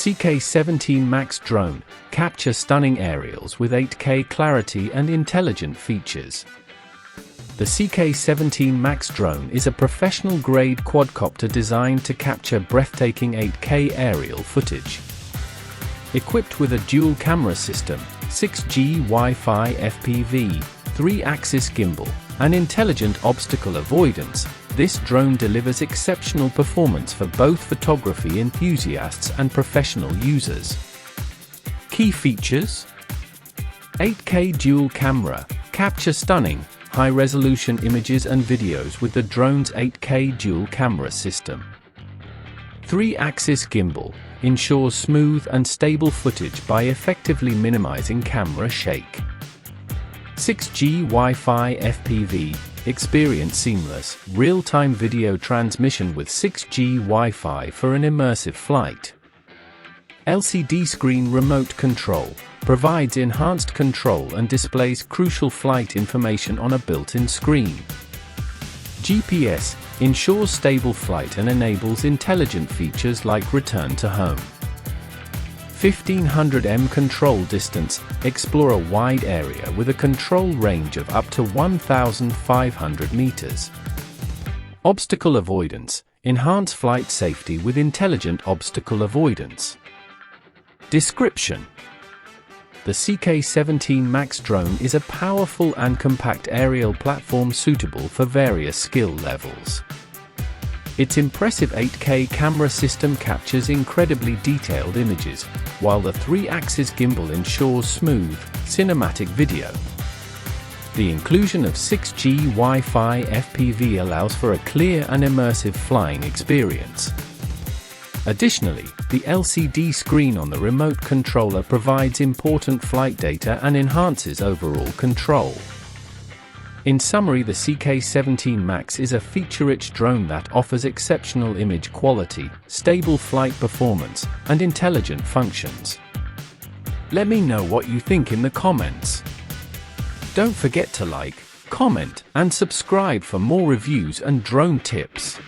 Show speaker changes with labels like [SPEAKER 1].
[SPEAKER 1] CK17 Max Drone capture stunning aerials with 8K clarity and intelligent features. The CK17 Max Drone is a professional-grade quadcopter designed to capture breathtaking 8K aerial footage. Equipped with a dual-camera system, 6G Wi-Fi FPV, 3-axis gimbal, and intelligent obstacle avoidance, this drone delivers exceptional performance for both photography enthusiasts and professional users. Key features: 8K dual camera, capture stunning, high-resolution images and videos with the drone's 8K dual camera system. 3-axis gimbal, ensures smooth and stable footage by effectively minimizing camera shake. 6G Wi-Fi FPV, experience seamless, real-time video transmission with 6G Wi-Fi for an immersive flight. LCD screen remote control, provides enhanced control and displays crucial flight information on a built-in screen. GPS, ensures stable flight and enables intelligent features like return to home. 1500 m control distance, explore a wide area with a control range of up to 1,500 meters. Obstacle avoidance, enhance flight safety with intelligent obstacle avoidance. Description: the CK17 Max Drone is a powerful and compact aerial platform suitable for various skill levels. Its impressive 8K camera system captures incredibly detailed images, while the 3-axis gimbal ensures smooth, cinematic video. The inclusion of 6G Wi-Fi FPV allows for a clear and immersive flying experience. Additionally, the LCD screen on the remote controller provides important flight data and enhances overall control. In summary, the CK17 Max is a feature-rich drone that offers exceptional image quality, stable flight performance, and intelligent functions. Let me know what you think in the comments. Don't forget to like, comment, and subscribe for more reviews and drone tips.